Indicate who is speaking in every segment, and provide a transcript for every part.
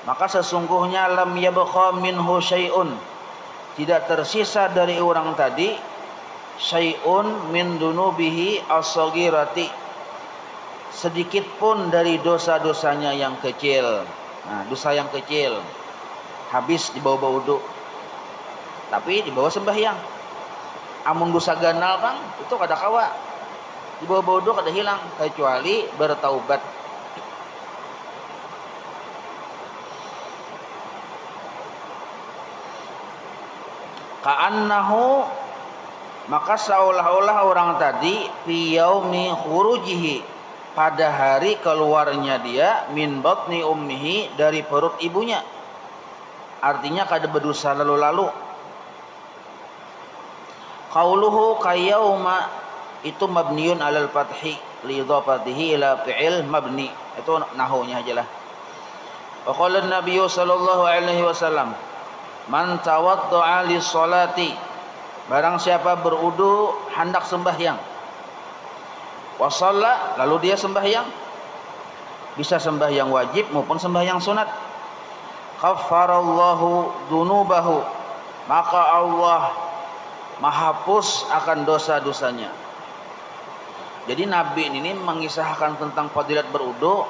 Speaker 1: maka sesungguhnya lam yabqa minhu syai'un, tidak tersisa dari orang tadi syai'un min dunubihi as-saghirati, sedikit pun dari dosa-dosanya yang kecil. Nah, dosa yang kecil habis di bawah wudu, tapi di bawah sembahyang. Amun dosa ganal kan itu kada kawa di bawah wudu, kada hilang kecuali bertaubat. Ka'annahu, maka seolah-olah orang tadi fi yaumi khurujihi, pada hari keluarnya dia min batni ummihi, dari perut ibunya. Artinya kada berdosa lalu-lalu. Qauluhu kayauma itu mabniun alal fathi li idhafatihi ila fi'il mabni, itu nahunya ajalah. Wa qala an-nabiy sallallahu alaihi wasallam man tawadda'a lis salati, barang siapa berudu hendak sembahyang, wa shalla, lalu dia sembahyang, bisa sembahyang wajib maupun sembahyang sunat, kaffarallahu dzunubahu, maka Allah menghapus akan dosa-dosanya. Jadi Nabi ini mengisahkan tentang fadilat berudu,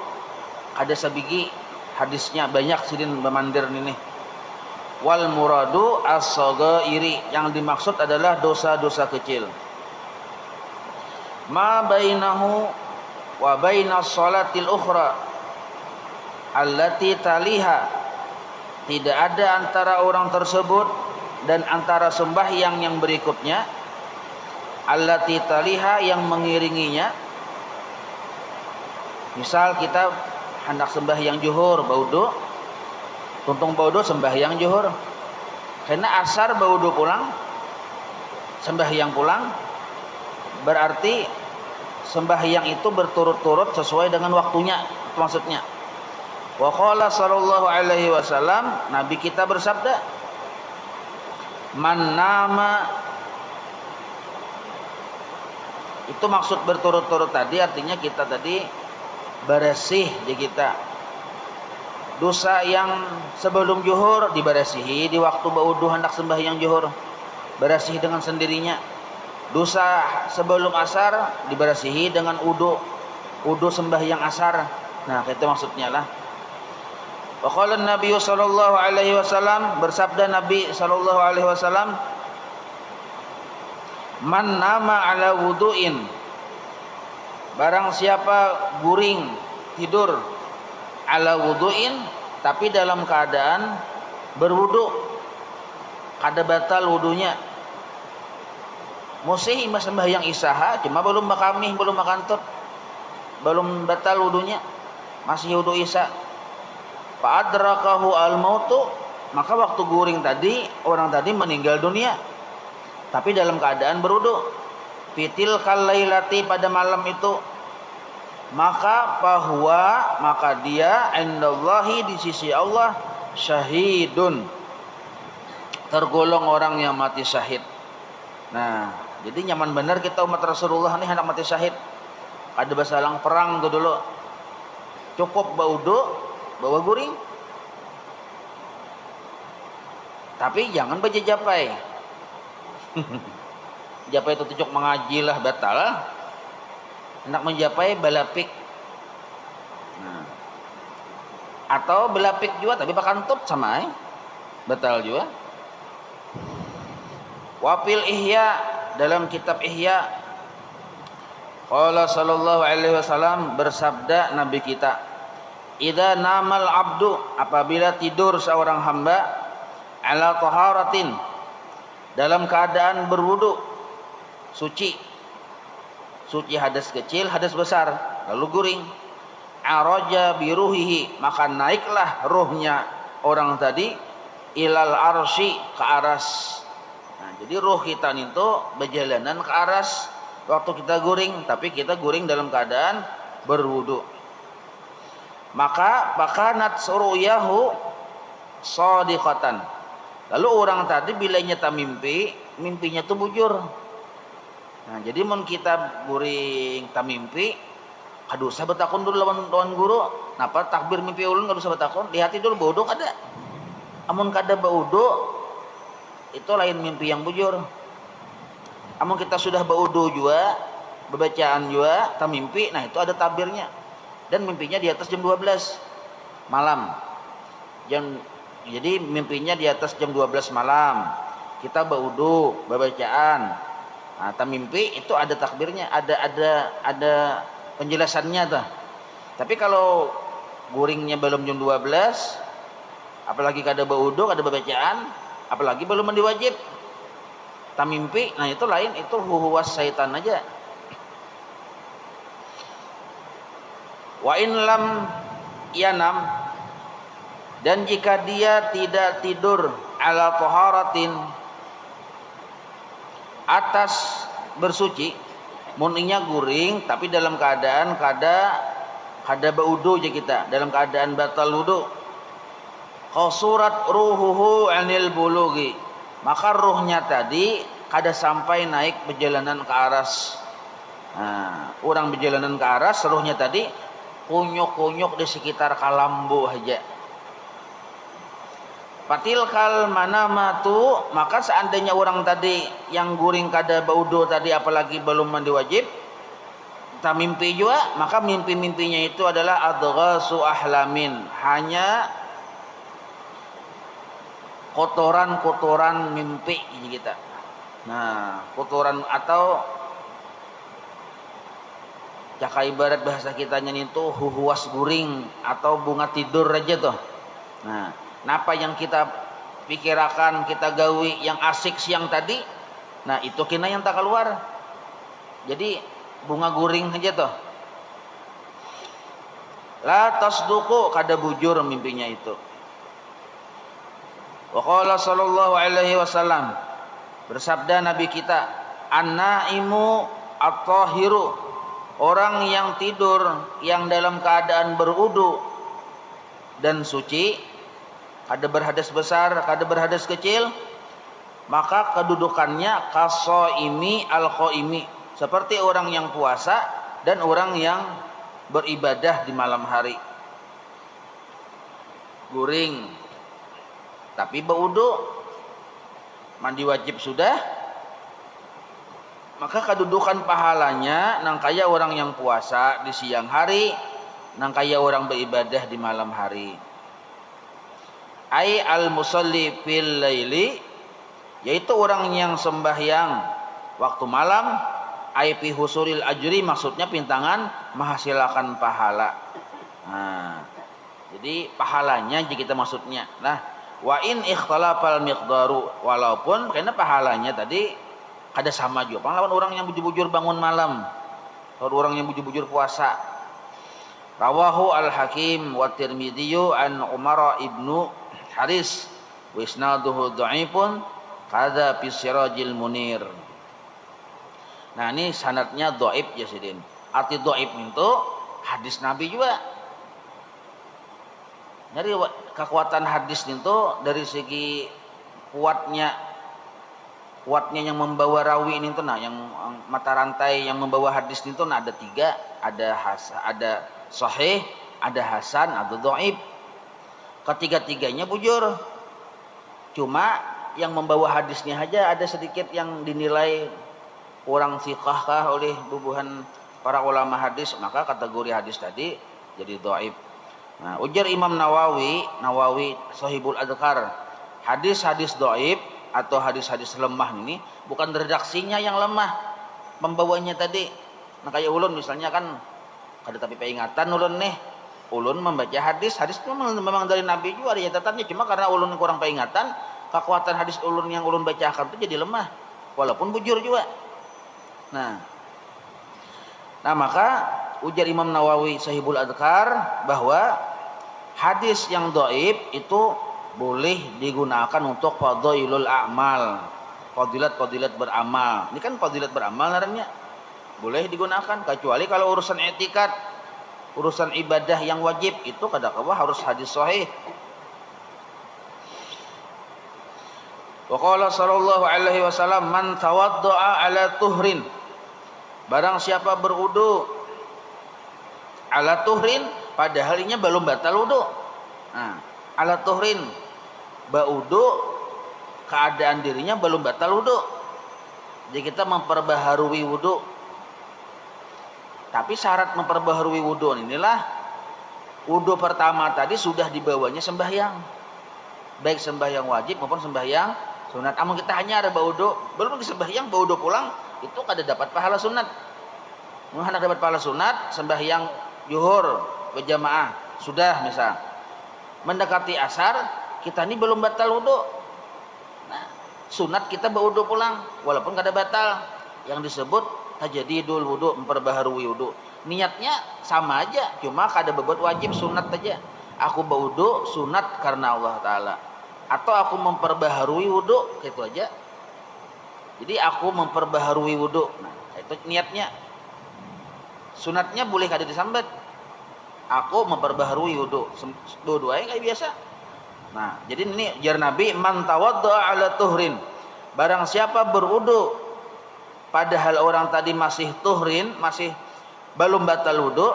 Speaker 1: ada sabigi hadisnya banyak sidin memandir ini. Wal muradu as-saghairi, yang dimaksud adalah dosa-dosa kecil. Ma bainahu wa bainas salatil ukhra allati taliha, tidak ada antara orang tersebut dan antara sembahyang yang berikutnya, allati taliha, yang mengiringinya. Misal kita hendak sembahyang zuhur baudu, tuntung baudu sembahyang zuhur, karena asar baudu pulang sembahyang pulang, berarti sembahyang itu berturut-turut sesuai dengan waktunya, itu maksudnya. Wa qala sallallahu alaihi wasallam, Nabi kita bersabda, man nama, itu maksud berturut-turut tadi artinya kita tadi bersih di kita. Dosa yang sebelum zuhur diberesihi di waktu baudu hendak sembahyang zuhur, bersih dengan sendirinya. Dosa sebelum asar diberesihi dengan wudu sembahyang asar. Nah, itu maksudnya lah. Wa qala an-nabiy sallallahu alaihi wasallam, bersabda Nabi sallallahu alaihi wasallam, man nama ala wudu'in, barang siapa guring tidur ala wudu'in, tapi dalam keadaan berwudu, kada batal wudunya. Musih imah sembahyang isaha, cuma belum makamih, belum makantut, belum batal wudunya, masih wudu isya. Fa adrakahu al-mautu, maka waktu guring tadi orang tadi meninggal dunia, tapi dalam keadaan berwudu. Fitil kalailati, pada malam itu, maka bahwa, maka dia indallahi, di sisi Allah, syahidun, tergolong orang yang mati syahid. Nah, jadi nyaman benar kita umat Rasulullah ini hendak mati syahid. Ada basalang perang tuh dulu, cukup baudu bawa guring, tapi jangan baca japai. Japai itu tujuk mengaji lah, batal. Hendak menjapai balapik, nah, atau belapik juga tapi bakantut sama, batal juga. Wafil Ihya, dalam kitab Ihya, qala sallallahu alaihi wasallam, bersabda Nabi kita, idza namal abdu, apabila tidur seorang hamba, ala taharatin, dalam keadaan berwudu, suci hadas kecil, hadas besar, lalu guring, araja biruhihi, maka naiklah ruhnya orang tadi, ilal arsy, ke aras. Nah, jadi ruh kita itu berjalanan ke aras waktu kita guring, tapi kita guring dalam keadaan berwudu. Maka bakanat suruyahu shadiqatan, lalu orang tadi bila nyata mimpi, mimpinya itu bujur. Nah, jadi mun kita guring tamimpi, kadosa betakun dulu lawan guru, napa takbir mimpi ulun enggak usah batakon, lihati dulu baudo kada. Amun kada baudo itu lain mimpi yang bujur. Amun kita sudah baudo juga, bacaan juga, ta mimpi, nah itu ada takbirnya. Dan mimpinya di atas jam 12 malam. Jadi mimpinya di atas jam 12 malam. Kita baudo, bacaan. Nah, ta mimpi itu ada takbirnya, ada penjelasannya tuh. Tapi kalau guringnya belum jam 12, apalagi kada baudo, kada bacaan, apalagi belum mandi wajib, ta mimpi, nah itu lain, itu huwas syaitan aja. Wa in lam yanam, dan jika dia tidak tidur ala taharatin, atas bersuci, muninya guring tapi dalam keadaan kada baudu aja kita, dalam keadaan batal wudu. Qasurat ruhuhu anil bulughi, maka ruhnya tadi kada sampai naik perjalanan ke aras. Nah, orang perjalanan ke aras, ruhnya tadi kunyuk-kunyuk di sekitar kalambu aja. Patilkal manamatu, maka seandainya orang tadi yang guring kada baudo tadi, apalagi belum mandi wajib, tak mimpi juga, maka mimpi-mimpinya itu adalah adghasu ahlamin, hanya kotoran-kotoran mimpi kita. Nah, kotoran atau caka ibarat bahasa kitanya itu huhuas guring atau bunga tidur aja tuh. Nah, napa yang kita pikirakan, kita gawi yang asik siang tadi, nah itu kena yang tak keluar. Jadi bunga guring aja tuh. La tasduqu, kada bujur mimpinya itu. Wa qala sallallahu alaihi wasallam, bersabda Nabi kita, an-naimu at-tahiru, orang yang tidur yang dalam keadaan berudu dan suci, kada berhadas besar, kada berhadas kecil, maka kedudukannya qasaimi al-qaimi, seperti orang yang puasa dan orang yang beribadah di malam hari. Guring tapi baudu, mandi wajib sudah, maka kedudukan pahalanya nang kaya orang yang puasa di siang hari, nang kaya orang beribadah di malam hari. Ai al-musalli fil laili, yaitu orang yang sembahyang waktu malam, ai fi husuril ajri, maksudnya pintangan menghasilkan pahala. Nah, jadi pahalanya jika kita maksudnya. Nah, wa in ikhtalafal miqdaru, walaupun karena pahalanya tadi kada sama juga lawan orang yang bujur-bujur bangun malam atau orang yang bujur-bujur puasa. Rawahu al-Hakim wa Tirmidzi an Umar ibnu Haris wa isnaduhu dhaifun kadza fi Sirajil Munir. Nah, ini sanadnya dhaif ya sidin. Arti dhaif itu hadis Nabi juga. Dari kekuatan hadis itu dari segi kuatnya yang membawa rawi ini tuh, nah yang mata rantai yang membawa hadis itu nah ada 3, ada sahih, ada hasan, ada dhaif. Ketiga-tiganya bujur. Cuma yang membawa hadisnya aja ada sedikit yang dinilai kurang thiqah oleh bubuhan para ulama hadis, maka kategori hadis tadi jadi dhaif. Nah, ujar Imam Nawawi Sahibul Adhkar, hadis-hadis dhaif atau hadis-hadis lemah ini bukan redaksinya yang lemah, membawanya tadi. Nah, kayak ulun misalnya kan kada tapi peringatan ulun nih, ulun membaca hadis itu memang dari Nabi juga ada catatannya, cuma karena ulun kurang peringatan, kekuatan hadis ulun yang ulun bacakan itu jadi lemah walaupun bujur juga. Nah, maka ujar Imam Nawawi Sahibul Adhkar bahwa hadis yang dhaif itu boleh digunakan untuk fadhailul a'mal, fadilat beramal. Ini kan fadilat beramal namanya. Boleh digunakan kecuali kalau urusan i'tikad, urusan ibadah yang wajib itu kadang-kadang harus hadis sahih. Wa qala sallallahu alaihi wasallam, man tawaddaa ala tuhrin, barang siapa berudu ala tuhrin padahal ini belum batal wudu. Nah, ala tuhrin baudu keadaan dirinya belum batal wudu. Jadi kita memperbaharui wudu. Tapi syarat memperbaharui wudu inilah wudu pertama tadi sudah dibawanya sembahyang. Baik sembahyang wajib maupun sembahyang sunat. Amun kita hanya ada baudu, belum sembahyang baudu pulang, itu kada dapat pahala sunat. Mun hendak dapat pahala sunat, sembahyang zuhur berjamaah sudah misal. Mendekati asar, kita ini belum batal wudu. Nah, sunat kita baudu pulang walaupun kada batal. Yang disebut tajdidul wudu, memperbaharui wudu. Niatnya sama aja, cuma kada berbuat wajib, sunat aja. Aku baudu sunat karena Allah Ta'ala. Atau aku memperbaharui wudu, itu aja. Jadi aku memperbaharui wudu. Nah, itu niatnya. Sunatnya boleh kada disambat. Aku memperbaharui wudu. Dua-duanya kayak biasa. Nah, jadi ini jar Nabi, man tawaddaa ala tuhrin. Barang siapa berwudu padahal orang tadi masih tuhrin, masih belum batal wudu,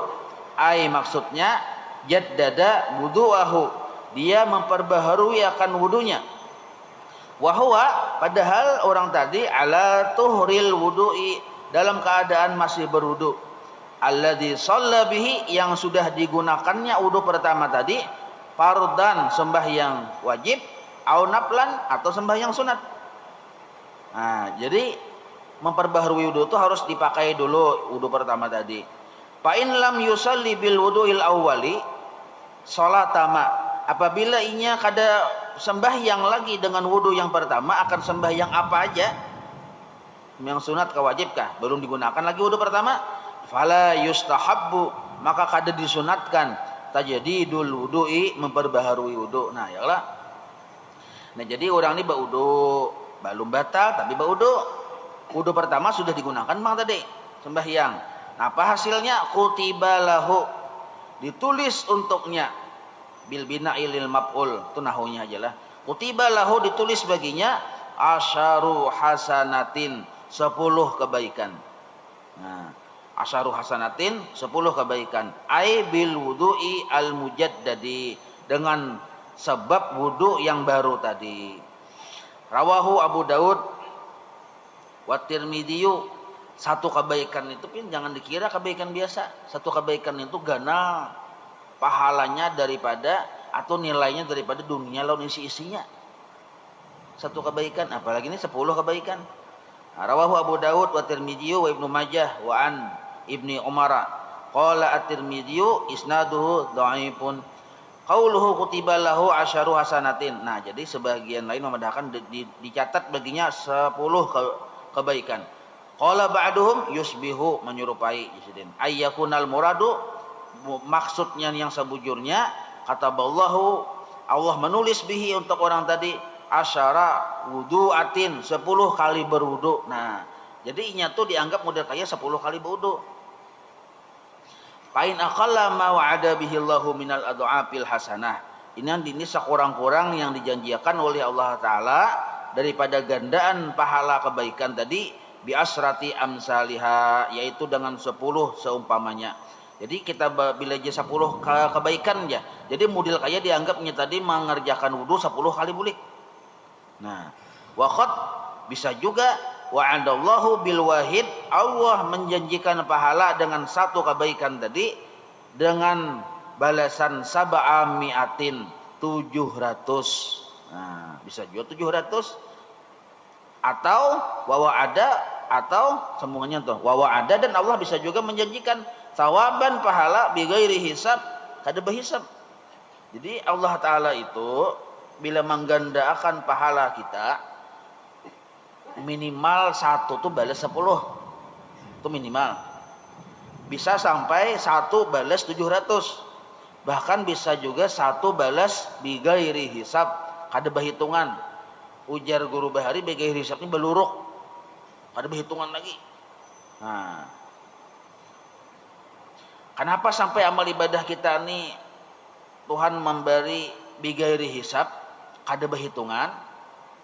Speaker 1: ai maksudnya jaddada wudu'ahu, dia memperbaharui akan wudunya. Wa huwa, padahal orang tadi ala tuhril wudu'i, dalam keadaan masih berwudu. Alladzi shalla bihi, yang sudah digunakannya wudu pertama tadi, fardan sembahyang wajib, au naflan atau sembahyang sunat. Nah, jadi memperbaharui wudu itu harus dipakai dulu wudu pertama tadi. Fa in lam yusalli bil wudu'il awwali salatama, apabila inya kada sembahyang lagi dengan wudu yang pertama, akan sembahyang apa aja? Yang sunat kah wajib kah? Belum digunakan lagi wudu pertama, fala yustahabbu, maka kada disunatkan tajdidul wudu'i, memperbaharui wudu. Nah, yalah. Nah, jadi orang ini berwudu, belum batal tapi berwudu. Wudu pertama sudah digunakan bang tadi sembahyang. Nah, apa hasilnya? Kutiba lahu, ditulis untuknya, bil bina'i lil maf'ul, itu nahunya aja lah. Kutiba lahu, ditulis baginya, asyaru hasanatin, 10 kebaikan. Nah, asyaru hasanatin, 10 kebaikan. Ai bil wudu'i al mujaddadi, dengan sebab wudu yang baru tadi. Rawahu Abu Daud wa Tirmidzi. Satu kebaikan itu pun jangan dikira kebaikan biasa. Satu kebaikan itu ganal pahalanya daripada atau nilainya daripada dunia lawan isi-isinya. Satu kebaikan, apalagi ini 10 kebaikan. Rawahu Abu Daud wa Tirmidzi wa Ibnu Majah wa an Ibni Umar. Qala at-Tirmidzi isnaduhu dhaifun. Qauluhu kutiba lahu asyaru hasanatin. Nah, jadi sebagian lain memandangkan dicatat baginya 10 kebaikan. Qala ba'duhum yusbihu, menyerupai jisidin. Ayyakunal muradu, maksudnya yang sebujurnya, kataballahu, Allah menulis bihi untuk orang tadi, asyara wudu'atin, 10 kali berwudu. Nah, jadi inya tuh dianggap model kayak 10 kali berwudu. Pain aqalla ma wa'ada bihi Allahu minal ad'afil hasanah. Ini sekurang-kurang yang dijanjikan oleh Allah Ta'ala daripada gandaan pahala kebaikan tadi, bi asrati amsalihha, yaitu dengan 10 seumpamanya. Jadi kita bila aja 10 kebaikan ya. Jadi model kayak dianggapnya tadi mengerjakan wudu 10 kali bulik. Nah, waqad bisa juga wa'adallahu bil wahid, Allah menjanjikan pahala dengan satu kebaikan tadi dengan balasan sab'ami'atin, 700. Nah, bisa juga 700 atau wawa ada, atau semuanya tuh wawa ada, dan Allah bisa juga menjanjikan sawaban pahala bighairi hisab, kada berhisab. Jadi Allah Ta'ala itu bila menggandakan pahala kita, minimal 1 tuh balas 10, itu minimal. Bisa sampai 1 balas 700, bahkan bisa juga 1 balas bighairi hisab, kada berhitungan. Ujar guru Bahari, bagi hisab ini beluruk, ada berhitungan lagi. Nah, kenapa sampai amal ibadah kita ini Tuhan memberi bigairi hisab, kada berhitungan?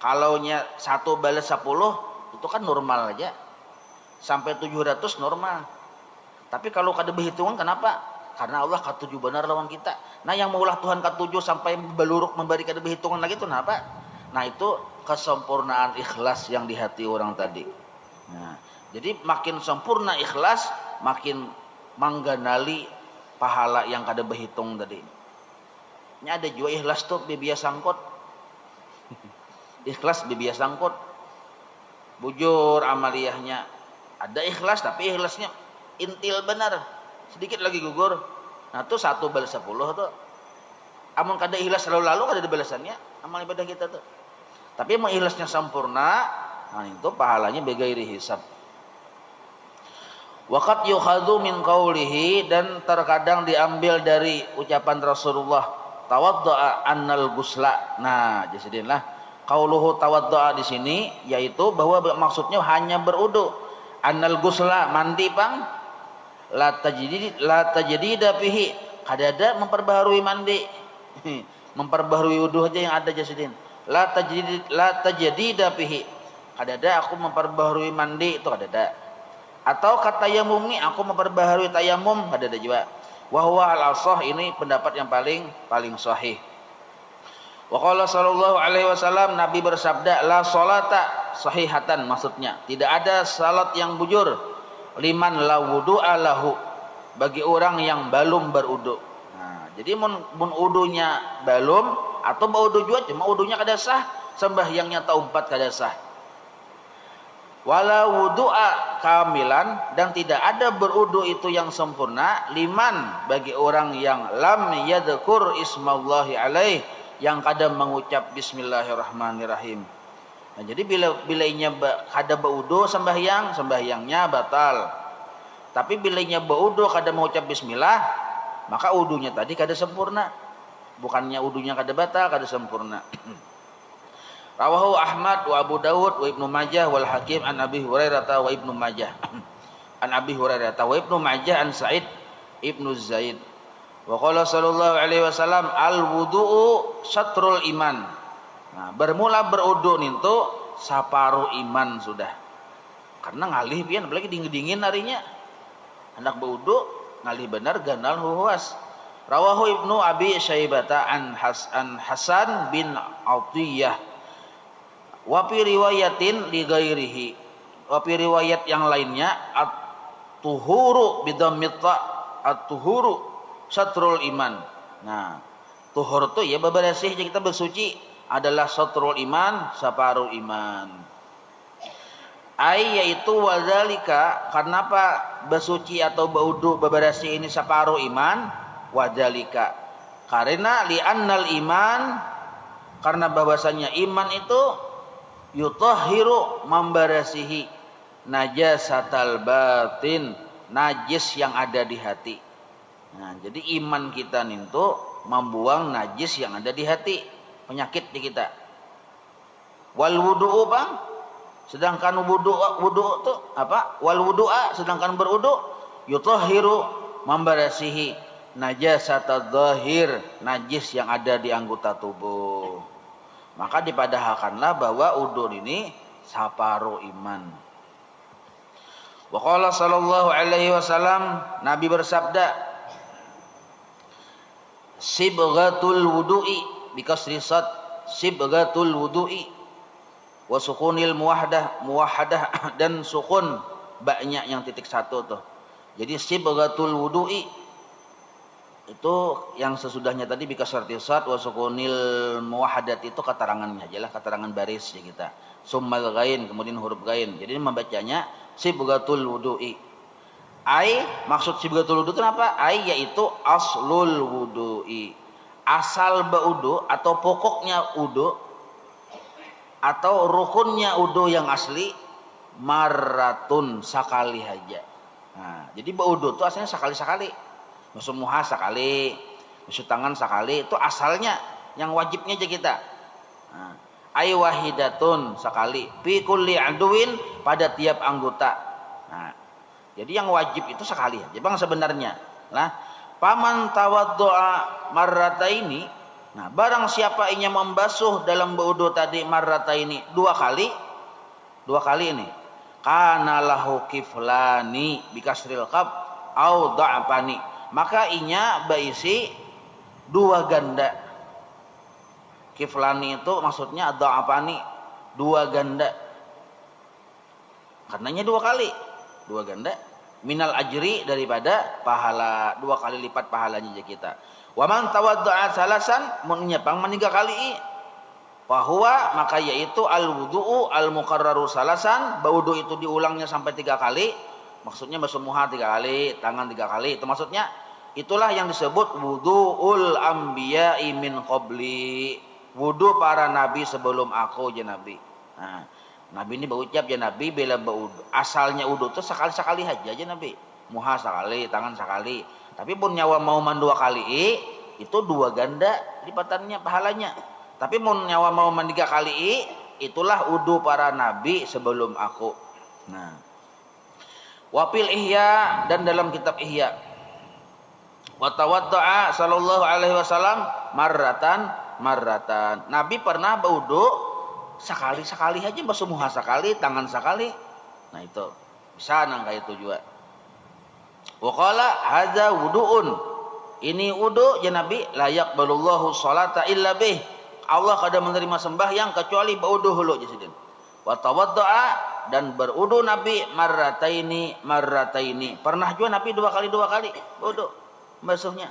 Speaker 1: Kalaunya 1 balas 10 itu kan normal aja, sampai 700 normal. Tapi kalau kada berhitungan, kenapa? karena Allah katujuh benar lawan kita. Nah yang maulah Tuhan katujuh sampai beluruk memberi kada berhitungan lagi itu kenapa? Nah itu kesempurnaan ikhlas yang di hati orang tadi. Nah, jadi makin sempurna ikhlas, makin mangganali pahala yang kada berhitung tadi. Ini ada juga ikhlas tuh bibia sangkut. Ikhlas bibia sangkut. Bujur amaliyahnya. Ada ikhlas tapi ikhlasnya intil benar. Sedikit lagi gugur. Nah tuh 1 balas 10 tuh. Amun kada ikhlas lalu-lalu kada ada balasannya amal ibadah kita tuh. Tapi mau ikhlasnya sempurna, nah itu pahalanya begairi hisab. Waqad yukhadhu min qawlihi, dan terkadang diambil dari ucapan Rasulullah, tawadda'a annal gusla. Nah, jasidinlah qauluhu tawadda'a di sini yaitu bahwa maksudnya hanya berudu. Annal gusla mandi pang la tajdida fihi, kadada memperbaharui mandi. Memperbaharui wudu aja yang ada jasidin. La tajdida fihi, kadada aku memperbaharui mandi itu kadada. Atau kata yamumi, aku memperbaharui tayamum, kadada juga. Wa huwa al-asah, ini pendapat yang paling sahih. Wa qala sallallahu alaihi wasallam, Nabi bersabda, la salata sahihatan, maksudnya tidak ada salat yang bujur liman la wudu'a lahu, bagi orang yang belum berudu. Nah, jadi mun udunya belum atau berudu juga cuma udunya kada sah, sembahyangnya taumpat kada sah. Wala wudu'a kamilan, dan tidak ada berudu itu yang sempurna liman, bagi orang yang lam yadhkur ismallahi alaih, yang kada mengucap bismillahirrahmanirrahim. Nah, jadi bilainya kada baudu sembahyangnya batal. Tapi bilainya baudu kada mengucap bismillah, maka udunya tadi kada sempurna. Bukannya udunya kada batal, kada sempurna. Rawahu Ahmad wa Abu Dawud wa Ibnu Majah wal Hakim an Abi Hurairah wa Ibnu Majah. An Abi Hurairah wa Ibnu Majah an Sa'id Ibnu Zaid. Wa qala sallallahu alaihi wasallam, al wudu'u syatrul iman. Nah, bermula berudu itu saparuh iman sudah. Karena ngalih pian, apalagi dingin harinya. Hendak berudu ngalih benar ganal huwas. Rawahu Ibnu Abi Syaibata an Hasan bin Atiyah. Wa fi riwayatin li ghairihi. Wa fi riwayat yang lainnya, at-tuhuru bidhammit at-tuhuru satrul iman. Nah, tuhur itu ya bebersih, kita bersuci adalah satrul iman, saparuh iman. Ai yaitu wadzalika, karena apa bersuci atau berwudu bebersih ini saparuh iman, wadzalika karena li'annal iman, karena bahwasanya iman itu yutahhiru membersihi najasatal batin, najis yang ada di hati. Nah, jadi iman kita itu membuang najis yang ada di hati, penyakit di kita. Wal wudu'u bang, sedangkan wudu itu apa? Wal wudu'a, sedangkan berudu yutahhiru membersihi najasatadz zahir, najis yang ada di anggota tubuh. Maka dipadahakanlah bahwa udur ini saparuh iman. Wa qala sallallahu alaihi wasallam, Nabi bersabda, sibghatul wudu'i bikasri sad, sibghatul wudu'i wa sukunil muwahhadah dan sukun ba-nya yang titik satu tuh. Jadi sibghatul wudu'i itu yang sesudahnya tadi bikasri sad wa sukunil muwahhadat itu keterangannya ajalah, keterangan baris ya kita. Summal ghain, kemudian huruf ghain. Jadi membacanya sibghatul wudu'i. Ai, maksud sibghatul wudu itu apa? Ai yaitu aslul wudu'i. Asal baudu atau pokoknya wudu atau rukunnya wudu yang asli marratun, sekali aja. Nah, jadi baudu itu asalnya sekali-sekali. Basuh muha sekali, basuh tangan sekali, itu asalnya, yang wajibnya aja kita. Nah, ai wahidatun, sekali, fi kulli aduin, pada tiap anggota. Nah, jadi yang wajib itu sekali aja bang sebenarnya. Nah, paman tawaddoa marrataini, nah barang siapa ingin membasuh dalam wudu tadi marrataini dua kali ini, kana lahu kiflani bikasril qaf au dha'fani, maka inya baisi dua ganda. Kiflani itu maksudnya dha'afani, dua ganda. Karenanya dua kali, dua ganda. Minal ajri, daripada pahala, dua kali lipat pahalanya kita. Wa man tawadda'a salasan, mun nyepang tiga kali, bahwa maka yaitu al wudu'u al mukarraru salasan, wudu itu diulangnya sampai tiga kali. Maksudnya basuh muha tiga kali, tangan tiga kali. Itu maksudnya itulah yang disebut wudu'ul anbiya'i min qabli. Wudu para nabi sebelum aku ya Nabi. Nah, Nabi ini berucap ya Nabi bila wudu. Asalnya wudu itu sekali-sekali aja Nabi. Muha sekali, tangan sekali. Tapi pun nyawa mau dua kali, itu dua ganda lipatannya pahalanya. Tapi mun nyawa mau tiga kali, itulah wudu para nabi sebelum aku. Nah, wafil Ihya, dan dalam kitab Ihya, wa tawadda'a sallallahu alaihi wasallam marratan. Nabi pernah berwudu sekali-sekali aja, basuh muha sekali, tangan sekali. Nah itu bisa nangka itu juga. Wa qala hadza wudu'un, ini wudu ya Nabi, la yaqbalullahu sholata illa bih. Allah kada menerima sembahyang kecuali berwudu hulu jasidin. Wa tawadda'a, dan berwudu Nabi marrataini. Pernah juga Nabi dua kali wudu basuhnya.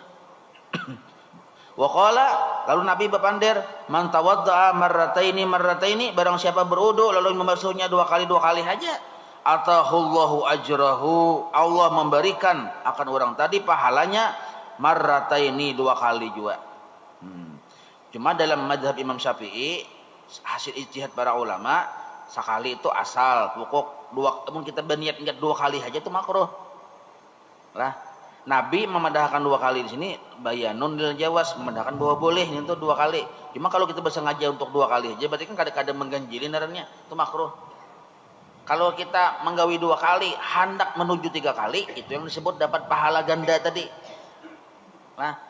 Speaker 1: Wa qala, lalu Nabi berpandir, man tawadda'a marrataini, barang siapa berwudu lalu membasuhnya dua kali aja, atahullahu ajrahu, Allah memberikan akan orang tadi pahalanya marrataini, dua kali juga. Cuma dalam mazhab Imam Syafi'i, hasil ijtihad para ulama, sekali itu asal, pokok dua, namun kita berniat dua kali aja itu makruh. Lah, Nabi memandahkan dua kali di sini, bayanun lil jawaz, memandahkan bahwa boleh itu dua kali. Cuma kalau kita bersengaja untuk dua kali aja, berarti kan kadang-kadang mengganjili narannya, itu makruh. Kalau kita menggawi dua kali, hendak menuju tiga kali, itu yang disebut dapat pahala ganda tadi. Nah,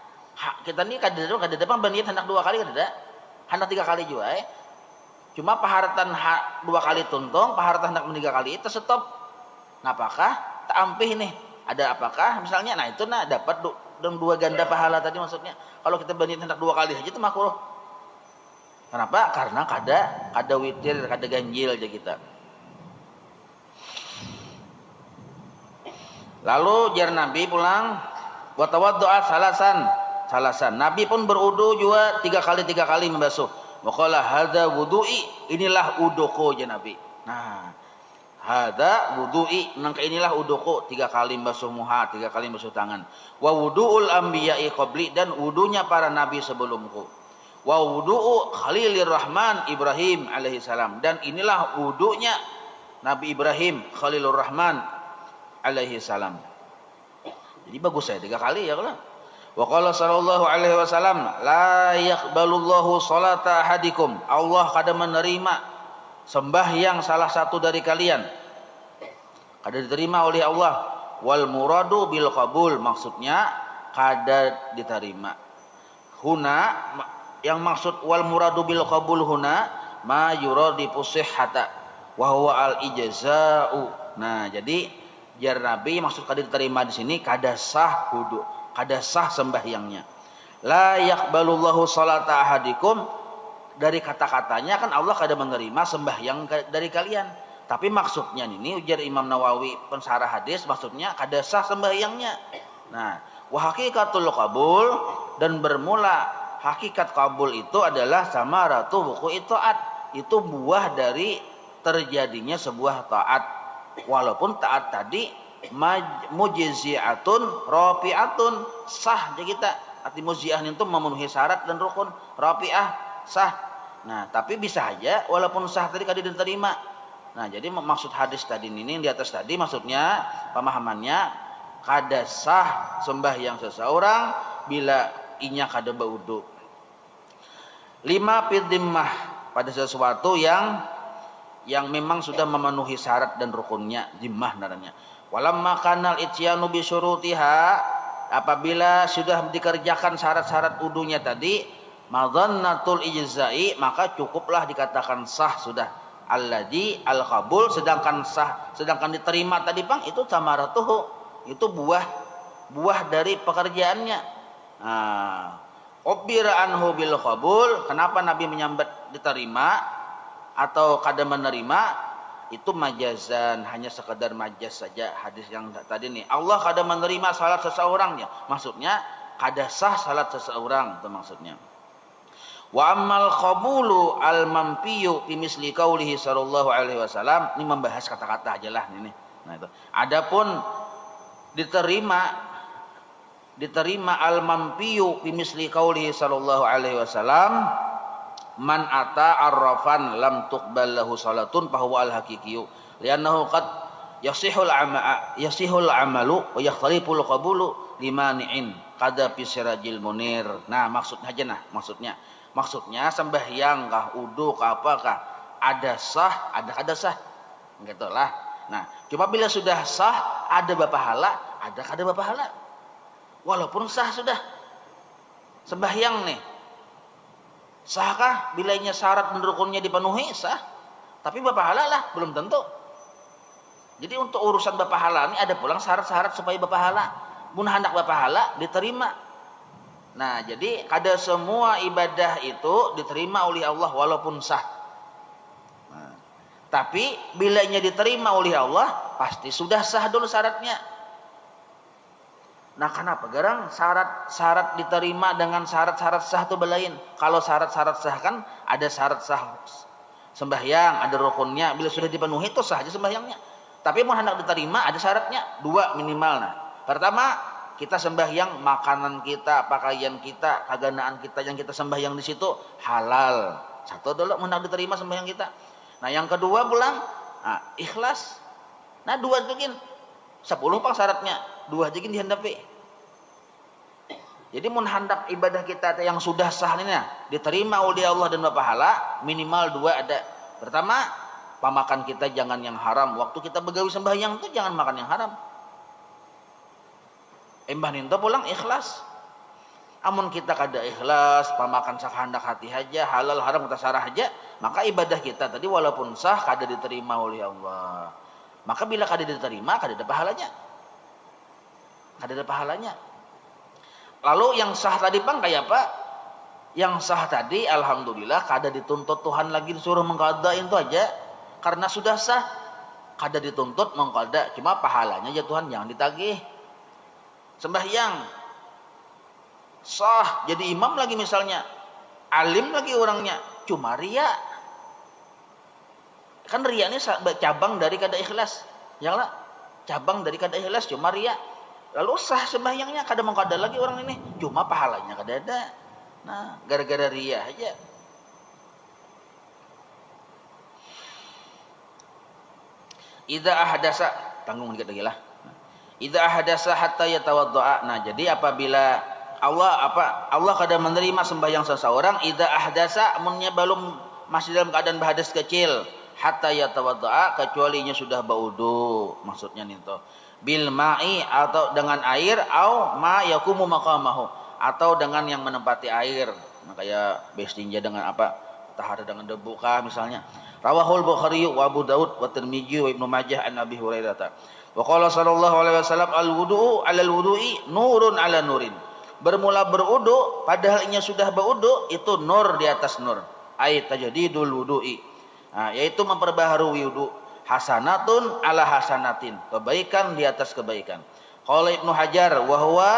Speaker 1: kita ini kadang-kadang berniat hendak dua kali, hendak tiga kali juga. Cuma paharatan dua kali tuntung, paharatan hendak tiga kali itu stop. Apakah tak ampih nih? Ada apakah misalnya, nah itu dapat dua ganda pahala tadi maksudnya. Kalau kita berniat hendak dua kali aja itu makruh. Kenapa? Karena kada witir, kada ganjil aja kita. Lalu jar Nabi pulang, wa tawaddu'a salasan. Nabi pun berwudu juga tiga kali membasuh. Wa qala hadza wudu'i, inilah wuduku ya Nabi. Nah, hadza wudu'i, maka inilah wuduku, tiga kali basuh muha, tiga kali basuh tangan. Wa wudu'ul anbiya'i qabli, dan wudunya para nabi sebelumku. Wa wudu'u Khalilir Rahman Ibrahim alaihi salam, dan inilah wudunya Nabi Ibrahim Khalilur Rahman alaihi salam. Jadi bagus ya tiga kali ya kalau. Wa qala sallallahu alaihi wasallam, la yaqbalullahu sholata ahadikum, Allah kada menerima sembahyang salah satu dari kalian, kada diterima oleh Allah. Wal muradu bil qabul, maksudnya kada diterima. Huna, yang maksud wal muradu bil qabul huna ma yuradifu sihhata wa huwa al ijza'u. Nah, jadi jar Nabi maksud kada diterima di sini kada sah wudu, kada sah sembahyangnya. La yaqbalullahu salata ahadikum, dari kata-katanya kan Allah kada menerima sembahyang dari kalian. Tapi maksudnya ini ujar Imam Nawawi pensarah hadis, maksudnya kada sah sembahyangnya. Nah, wa haqiqatul qabul, dan bermula hakikat kabul itu adalah samaratu wuqu'i taat, itu buah dari terjadinya sebuah taat. Walaupun taat tadi mujzi'atun rafi'atun, sah aja kita. Arti mujzi'ah itu memenuhi syarat dan rukun, rafi'ah sah. Nah, tapi bisa aja walaupun sah tadi kada diterima. Nah, jadi maksud hadis tadi ini di atas tadi maksudnya pemahamannya kada sah sembahyang seseorang bila inya kada berwudu. 5 fidzimmah, pada sesuatu yang memang sudah memenuhi syarat dan rukunnya, zimmah namanya. Walamma kanal ityanu bi syurutiha, apabila sudah dikerjakan syarat-syarat wudunya tadi, madhannatul ijza'i, maka cukuplah dikatakan sah sudah. Alladzi al-qabul, sedangkan sah, sedangkan diterima tadi Bang, itu samaratuhu, itu buah buah dari pekerjaannya. Ubira anhu bil qabul, kenapa Nabi menyambat diterima atau kada menerima? Itu majazan, hanya sekedar majaz saja hadis yang tadi nih. Allah kada menerima salat seseorangnya, maksudnya kada sah salat seseorang, itu maksudnya. Wa ammal qabulu al mampiyu fi misli qaulihi sallallahu alaihi wasallam, ini membahas kata-kata ajalah ini. Nah itu. Adapun diterima al mampiyu fi misli qaulihi sallallahu alaihi wasallam, man ata arrafan lam tuqbal lahu salatun fa huwa al haqiqiyyu li'annahu qad yasihul amalu wa yakhtaliful qabulu limani'in qada fi sirajil munir. Nah, maksudnya sembahyang kah, wudu kah, apakah ada sah, ada kada sah. Gitulah. Nah, cuma bila sudah sah ada pahala, ada kada pahala. Walaupun sah sudah sembahyang nih, sahkah bilanya syarat dan rukunnya dipenuhi? Sah, tapi berpahala lah belum tentu. Jadi untuk urusan berpahala ini ada pulang syarat-syarat supaya berpahala. Mun hendak berpahala diterima. Nah, jadi kada semua ibadah itu diterima oleh Allah walaupun sah. Nah, tapi bilanya diterima oleh Allah pasti sudah sah dulu syaratnya. Nah, kenapa? Garang syarat diterima dengan syarat-syarat sah itu belain. Kalau syarat-syarat sah kan ada syarat sah sembahyang, ada rukunnya. Bila sudah dipenuhi itu sah aja sembahyangnya. Tapi mau hendak diterima ada syaratnya, 2 minimal. Nah, pertama kita sembahyang, makanan kita, pakaian kita, kaganaan kita yang kita sembahyang di situ halal. Satu dulu hendak diterima sembahyang kita. Nah, yang kedua pulang ikhlas. Nah, 2 itu 10 pang syaratnya, 2 aja dihendapi. Jadi mun hendak ibadah kita yang sudah sah ini diterima oleh Allah dan berpahala, minimal 2 ada. Pertama, pamakan kita jangan yang haram. Waktu kita begawi sembahyang itu jangan makan yang haram. Embah ninto pulang ikhlas. Amun kita kada ikhlas, pamakan sakahandak hati aja, halal haram kita sarah aja, maka ibadah kita tadi walaupun sah kada diterima oleh Allah. Maka bila kada diterima, kada ada pahalanya. Kada ada pahalanya. Lalu yang sah tadi bang kayak apa? Yang sah tadi alhamdulillah kada dituntut Tuhan lagi disuruh mengqadain itu aja. Karena sudah sah, kada dituntut mengqada, cuma pahalanya aja Tuhan jangan ditagih. Sembahyang sah, jadi imam lagi misalnya, alim lagi orangnya, cuma riya. Kan riya ini cabang dari kada ikhlas. Ya lah, cabang dari kada ikhlas cuma riya. Lalu sah sembahyangnya kada mengqada lagi orang ini, cuma pahalanya kada ada. Nah, gara-gara riya aja. Idza ahdasa, tanggung dikit lagi lah. Idza ahdasa hatta yatawaddaa. Nah, jadi apabila Allah kada menerima sembahyang seseorang, idza ahdasa amunnya belum masih dalam keadaan berhadas kecil, hatta yatawaddaa kecuali nya sudah baudu, maksudnya nito. Bil ma'i atau dengan air, au ma yakumu maqamahu atau dengan yang menempati air. Nah, kayak bestinja dengan apa? Tahara dengan debu kah misalnya. Rawahul Bukhari wa Abu Daud wa Tirmidzi wa Ibnu Majah an Abi Hurairah. Wa qala sallallahu alaihi wasallam al-wudu'u 'alal wudu'i nurun 'ala nurin. Bermula berwudu padahal inya sudah berwudu itu nur di atas nur. Ai tajdidul wudu'i. Nah, yaitu memperbaharui wudu. Hasanatun 'ala hasanatin. Kebaikan di atas kebaikan. Qala Ibnu Hajar wa huwa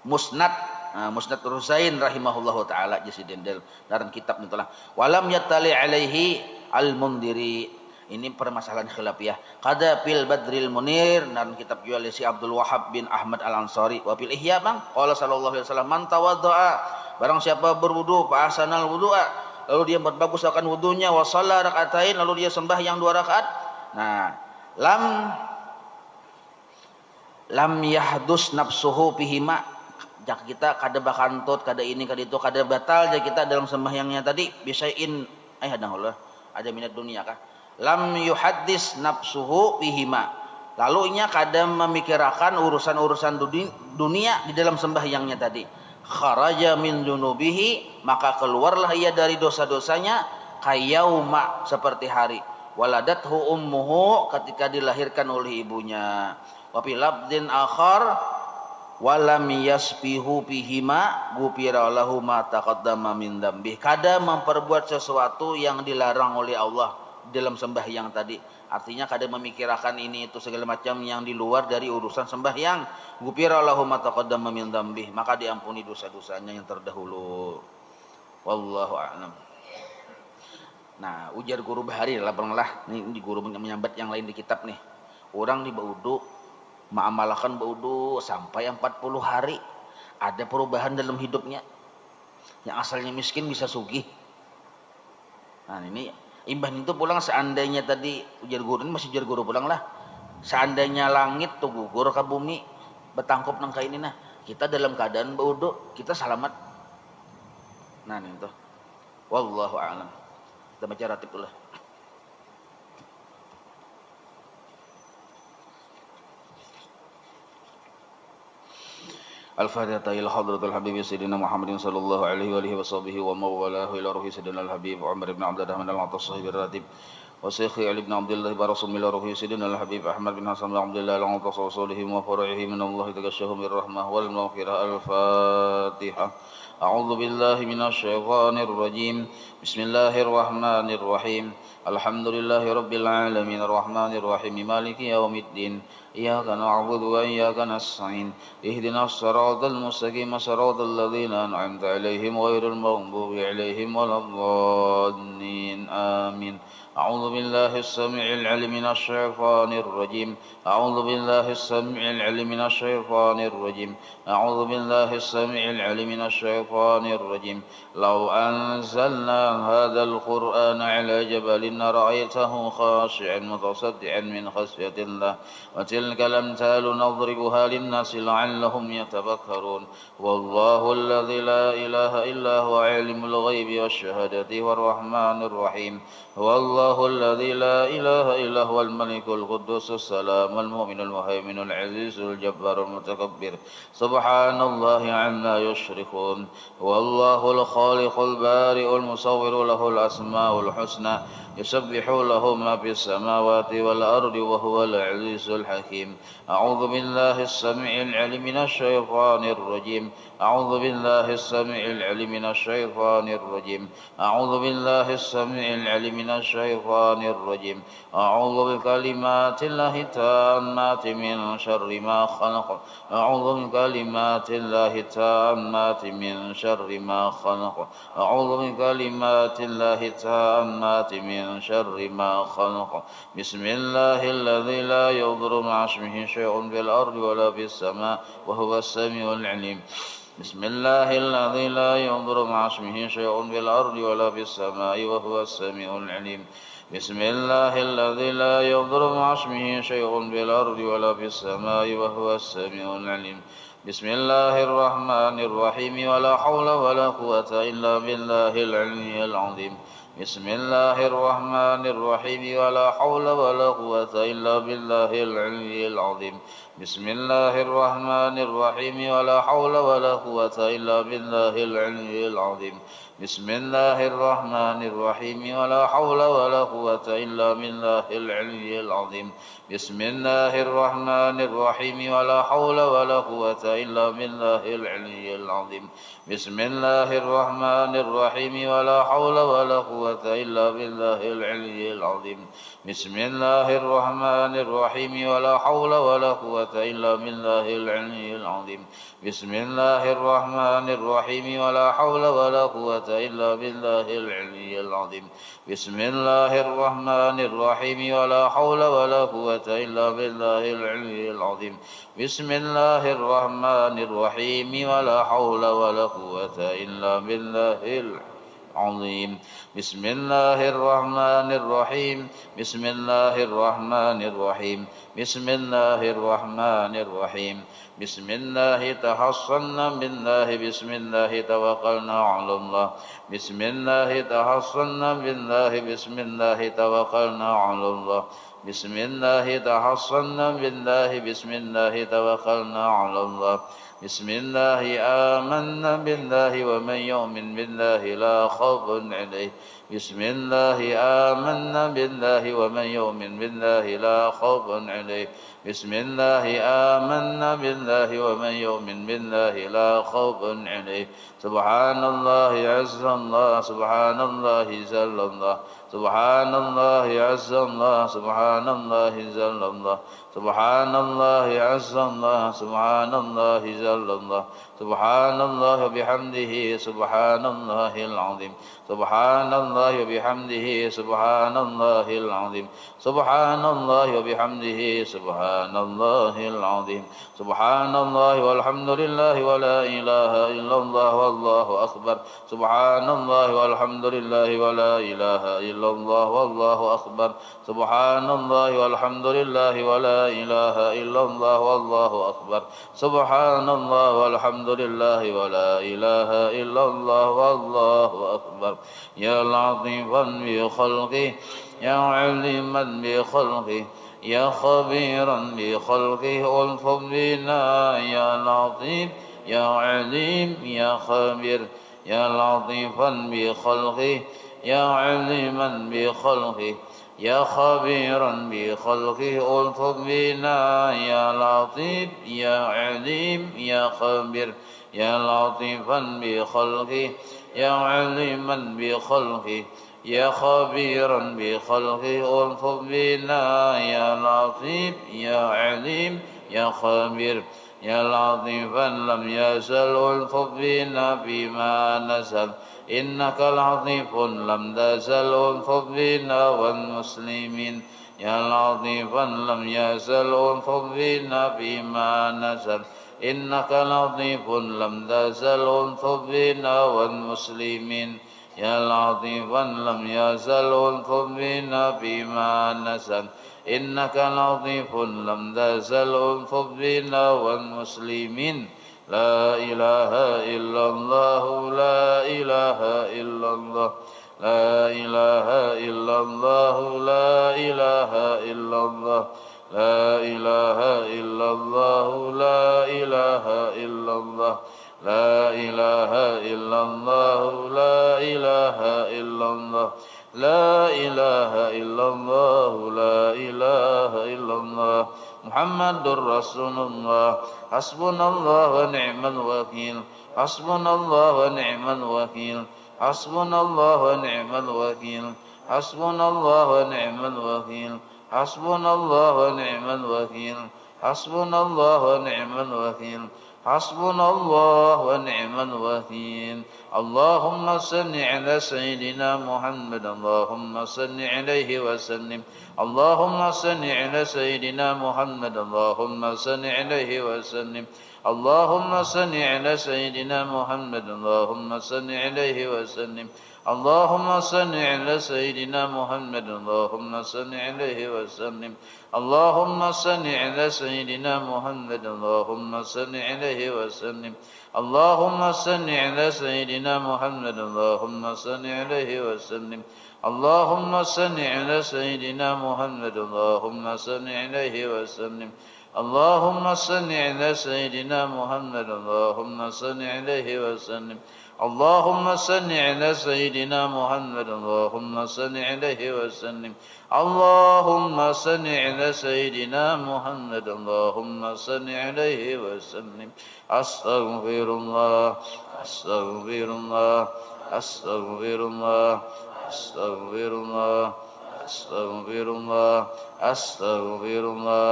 Speaker 1: musnad Musnad Ruzain rahimahullahu taala jasidin dalam kitab nitulah. Walam yattali alaihi al-Mundiri. Ini permasalahan khilafiyah. Qada fil Badril Munir dalam kitab jual si Abdul Wahhab bin Ahmad Al-Ansari wa fil Ihya bang qala sallallahu alaihi wasallam man tawaddaa barang siapa berwudu fa ahsanal wudu'a lalu dia berbagus akan wudunya wa shalla rakaatain lalu dia sembahyang 2 rakaat. Nah, lam yahdus nafsuhu bihima. Jak kita kada bakantut, kada ini, kada itu, kada batal jak kita dalam sembahyangnya tadi bisain ada minat dunia kah? Lam yuhaddis nafsuhu bihima. Lalu inya kada memikirkan urusan-urusan dunia di dalam sembahyangnya tadi. Kharaja min dunubihi, maka keluarlah ia dari dosa-dosanya kayauma seperti hari. Waladathu ummuhu ketika dilahirkan oleh ibunya. Wa fi lafdzin akhar walam yasbihu bihima ghufira lahu ma taqaddama min dzambih. Kada memperbuat sesuatu yang dilarang oleh Allah dalam sembahyang tadi. Artinya kada memikirkan ini itu segala macam yang di luar dari urusan sembahyang. Ghufira lahu ma taqaddama min dzambih, maka diampuni dosa-dosanya yang terdahulu. Wallahu a'lam. Nah, ujar guru Bahari lah nih di guru menyambat yang lain di kitab nih. Orang di baudu mengamalkan baudu sampai 40 hari. Ada perubahan dalam hidupnya. Yang asalnya miskin bisa sugih. Nah, ini imbah itu pulang seandainya tadi ujar guru ini masih ujar guru pulang lah. Seandainya langit tuh gugur ke bumi, betangkup nang kain ini nah, kita dalam keadaan baudu, kita selamat. Nah, ini tuh. Wallahu a'lam. Kita baca ratib dulu. Al-Fatihah ila hadratul habib sayyidina Muhammadin sallallahu alaihi wa alihi washabihi wa mawalahu ila ruhi sayyidina al-habib Umar ibn Abdul Rahman al-Atas sahib ratib wa Syekh Ali ibn Abdullah barasul ila ruhi sayyidina al-habib Ahmad bin Hasan bin Abdullah al-Atas wa salihim wa fara'ihi min Allah tagashahum birrahmah wal maghfirah. Al-Fatihah. أعوذ بالله من الشيطان الرجيم بسم الله الرحمن الرحيم الحمد لله رب العالمين الرحمن الرحيم مالك يوم الدين إياك نعبد وإياك نستعين اهدنا الصراط المستقيم صراط الذين أنعمت عليهم غير المغضوب عليهم ولا الضالين آمين. أعوذ بالله السميع العليم من الشيطان الرجيم أعوذ بالله السميع العليم من الشيطان الرجيم أعوذ بالله السميع العليم من الشيطان الرجيم لو أنزلنا هذا القرآن على جبل رأيته خاشعا متصدعا من خشية الله وتلك الأمثال نضربها للناس لعلهم يتفكرون والله الذي لا إله إلا هو عالم الغيب والشهادة والرحمن الرحيم والله الذي لا إله إلا هو الملك القدوس السلام المؤمن المهيمن العزيز الجبار المتكبر سبحان الله عما يشركون والله الخالق البارئ المصور له الأسماء الحسنى يسبح له ما في السماوات والأرض وهو العزيز الحكيم. أعوذ بالله السميع العليم من الشيطان الرجيم أعوذ بالله السميع العليم من الشيطان الرجيم أعوذ بالله السميع العليم من الشيطان الرجيم أعوذ بكلمات الله التامات من شر ما خلق أعوذ بكلمات الله التامات من شر ما خلق أعوذ بكلمات الله التامات من شر ما خلق بسم الله الذي لا يضر مع اسمه شيء في الأرض ولا في السماء وهو السميع العليم بسم الله الذي لا يضر مع اسمه شيء في الأرض ولا في السماء وهو السميع العليم بسم الله الذي لا يضر مع اسمه شيء في الأرض ولا في السماء وهو السميع العليم بسم الله الرحمن الرحيم ولا حول ولا قوة إلا بالله العلي العظيم بسم الله الرحمن الرحيم ولا حول ولا قوة إلا بالله العلي العظيم بسم الله الرحمن الرحيم ولا حول ولا قوة إلا بالله العلي العظيم بسم الله الرحمن الرحيم ولا حول ولا قوة إلا بالله العلي العظيم بسم الله الرحمن الرحيم ولا حول ولا قوة إلا بالله العلي العظيم بسم الله الرحمن الرحيم ولا حول ولا قوة إلا بالله العلي العظيم بسم الله الرحمن الرحيم ولا حول ولا قوة إلا بالله العلي العظيم بسم الله الرحمن الرحيم ولا حول ولا قوة إلا بالله العلي العظيم بسم الله الرحمن الرحيم ولا حول ولا قوة إلا بالله العلي العظيم بسم الله الرحمن الرحيم ولا حول ولا قوة إلا بالله العظيم بسم الله الرحمن الرحيم بسم الله الرحمن الرحيم بسم الله الرحمن الرحيم بسم الله تحصنا بالله بسم الله توكلنا على الله بسم الله تحصنا بالله بسم الله توكلنا على الله بسم الله تحصنا بالله بسم الله توكلنا على الله بسم الله آمنا بالله ومن يؤمن بالله لا خوف عليه بسم الله آمنا بالله ومن يؤمن بالله لا خوف عليه بسم الله آمنا بالله ومن يؤمن بالله لا خوف عليه سبحان الله عز الله سبحان الله جل الله سبحان الله عز الله سبحان الله جل الله سبحان الله عز الله سبحان الله جل الله سبحان الله وبحمده سبحان الله العظيم سبحان الله وبحمده سبحان الله العظيم سبحان الله وبحمده سبحان الله العظيم سبحان الله والحمد لله ولا إله إلا الله والله أكبر سبحان الله والحمد لله ولا إله إلا الله والله أكبر سبحان الله والحمد لله ولا إله إلا الله والله أكبر سبحان الله والحمد لله ولا إله إلا الله والله أكبر يا لطيفا بخلقه يا عليما بخلقه يا خبيرا بخلقه ألطف بنا يا لطيف يا عليم يا خبير يا لطيفا بخلقه يا عليما بخلقه يا خبيرا بخلقه ألطف بنا يا لطيف يا عليم يا خبير يا لطيفا بخلقه يا عليما بخلقه يا خبيرا بخلقه ألطف بنا يا لطيف يا عليم يا خبير يا لطيفا لم يزل ألطف بنا بما نزل إنك لطيف لم تزل ألطف بنا والمسلمين يا لطيفا لم يزل ألطف بنا بما نزل إنك لطيف لم تزل ألطف بنا والمسلمين يا لطيفا لم يزل ألطف بنا بما نزل إنك لطيف لم تزل ألطف بنا والمسلمين لا إله إلا الله لا إله إلا الله لا إله إلا الله لا إله إلا الله لا إله إلا الله لا إله إلا الله لا إله إلا الله لا إله إلا الله لا إله إلا الله لا إله إلا الله محمد رسول الله حسبنا الله ونعم الوكيل حسبنا الله ونعم الوكيل حسبنا الله ونعم الوكيل حسبنا الله ونعم الوكيل حسبنا الله ونعم الوكيل حسبنا الله ونعم الوكيل حسبنا الله ونعم الوكيل اللهم صل على سيدنا محمد اللهم صل عليه وسلم اللهم صل على سيدنا محمد اللهم صل عليه وسلم اللهم صل على سيدنا محمد اللهم صل عليه وسلم اللهم صل على سيدنا محمد اللهم صل عليه وسلم اللهم صل على سيدنا محمد اللهم صل عليه وسلم اللهم صل على سيدنا محمد اللهم صل عليه وسلم اللهم صل على سيدنا محمد اللهم صل عليه وسلم اللهم صل على سيدنا محمد اللهم صل عليه وسلم اللهم صل على سيدنا محمد اللهم صل عليه وسلم اللهم صل على سيدنا محمد اللهم صل عليه وسلم أستغفر الله أستغفر الله أستغفر الله أستغفر الله أستغفر الله أستغفر الله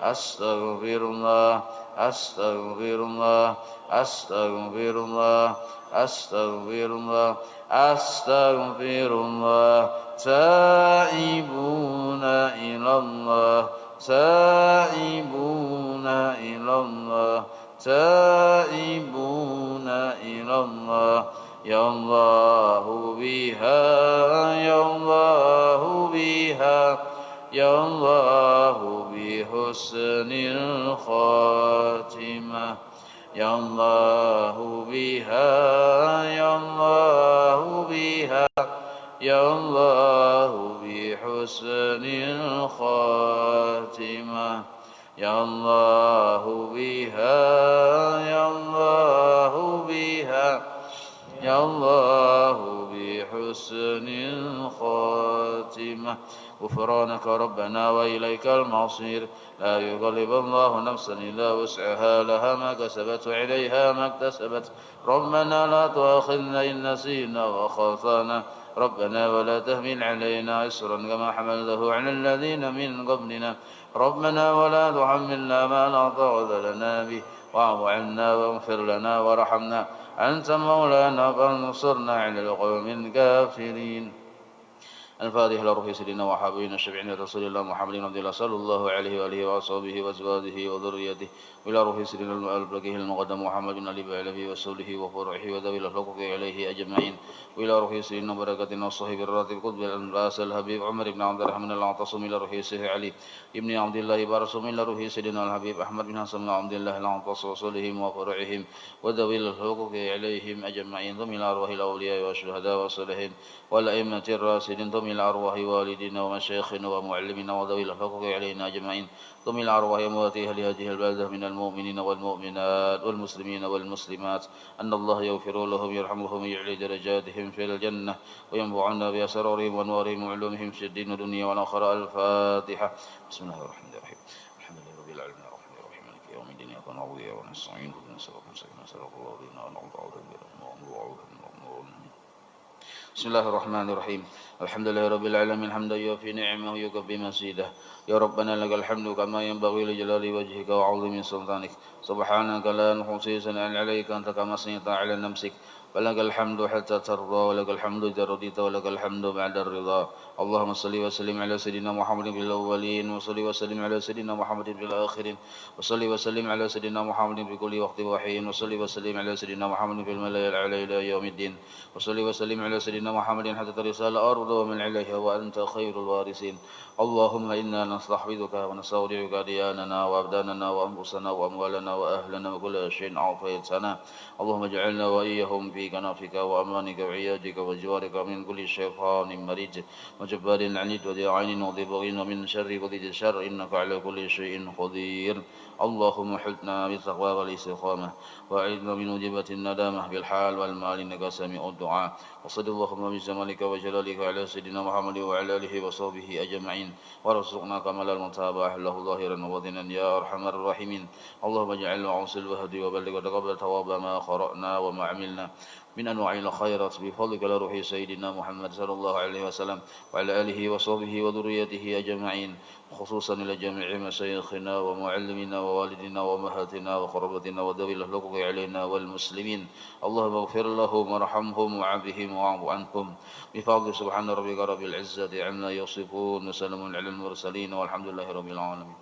Speaker 1: أستغفر الله أستغفر الله أستغفر الله أستغفر الله أستغفر الله تائبون إلى الله تائبون إلى الله تائبون إلى الله يا الله بها يا الله بها يا الله بحسن الخاتمة يا الله بها يا الله بها يا الله بحسن الخاتمة يا الله بها يا الله بها يا الله بحسن الخاتمة غفرانك ربنا وإليك المصير لا يغلب الله نفسا إلا وسعها لها ما كسبت وعليها ما اكتسبت ربنا لا تؤاخذنا إن نسينا وأخطأنا ربنا ولا تحمل علينا إصرا كما حملته على الذين من قبلنا ربنا ولا تحملنا ما لا طاقة لنا به واعف عنا واغفر لنا وارحمنا أنت مولانا فانصرنا على القوم الكافرين. الفاتحة لروح سيدنا وحبيبنا الشفيعين رسول الله محمد عبد الله صلى الله عليه وآله وأصحابه وأزواجه وذريته وإلى روح سيدنا الفقيه المقدم محمد بن علي بعلمه وسوله وفرعه وذوي الحقوق عليه أجمعين وإلى روح سيدنا بركة الصحيب الراتب قطب الأنفاس الحبيب عمر بن عبد الرحمن العاصم إلى روح سيدنا علي ابن عبد الله برسوم إلى روح سيدنا الحبيب أحمد بن حسن بن عبد الله العاصم وصولهم وفرعهم وذوي الحقوق عليهم أجمعين ثم إلى أرواح الأولياء والشهداء والصالحين والأئمة الراشدين ثم إلى أرواح والدينا ومشايخنا ومعلمنا وذوي الحقوق علينا أجمعين ثم إلى أرواح أموات أهل هذه البلدة من المؤمنين والمؤمنات والمسلمين والمسلمات أن الله يغفر لهم يرحمهم ويعلي درجاتهم في الجنة وينفعنا بأسرارهم وأنوارهم وعلومهم في الدين والدنيا والآخرة. الفاتحة. بسم الله الرحمن الرحيم. الحمد لله رب العالمين الرحمن الرحيم مالك يوم الدين إياك نعبد وإياك نستعين اهدنا الصراط المستقيم صراط الذين أنعمت عليهم غير المغضوب عليهم. بسم الله الرحمن الرحيم. الحمد لله رب العالمين حمدا يوفي نعمه ويكفي مزيده. يا ربنا لك الحمد كما ينبغي لجلال وجهك وعظيم سلطانك سبحانك لا نحصي ثناء عليك أنت كما أثنيت على نفسك ولك الحمد حتى ترضى ولك الحمد إذا رضيت ولك الحمد بعد الرضا. اللهم صل وسلم على سيدنا محمد في الأولين وصل وسلم على سيدنا محمد في الآخرين وصل وسلم على سيدنا محمد في كل وقت وحين وصل وسلم على سيدنا محمد في الملأ الأعلى إلى يوم الدين وصل وسلم على سيدنا محمد حتى ترث الأرض ومن عليها وأنت خير الوارثين. اللهم إنا نستحفظك ونستودعك دياننا وأبداننا وأنفسنا وأموالنا وأهلنا وكل شيء أعطيتنا. اللهم اجعلنا وإياهم في كنفك وأمانك وعيادك وجوارك من كل شيطان مريد وجبار عنيد وذي عين وذي بغي ومن شر وذي الشر إنك على كل شيء قدير. اللهم حلنا بالتقوى والاستقامة وأعذنا من وجبة الندامة بالحال والمال إنك سميع الدعاء. وصل اللهم بجمالك وجلالك على سيدنا محمد وعلى آله وصحبه أجمعين وارزقنا كمال المتابعة له ظاهرا وباطنا يا أرحم الراحمين. اللهم اجعل عوص الوهد وبلغ وتقبل ثواب ما قرأنا وما عملنا من أنواع الخيرات بفضلك لروح سيدنا محمد صلى الله عليه وسلم وعلى آله وصحبه وذريته أجمعين خصوصا إلى جميع مشايخنا ومعلمنا ووالدنا وأمهاتنا وقربتنا وذوي الحقوق علينا والمسلمين. اللهم اغفر لهم وارحمهم وعافهم واعف عنهم بفضل سبحان ربك رب العزة عما يصفون وسلام على المرسلين والحمد لله رب العالمين.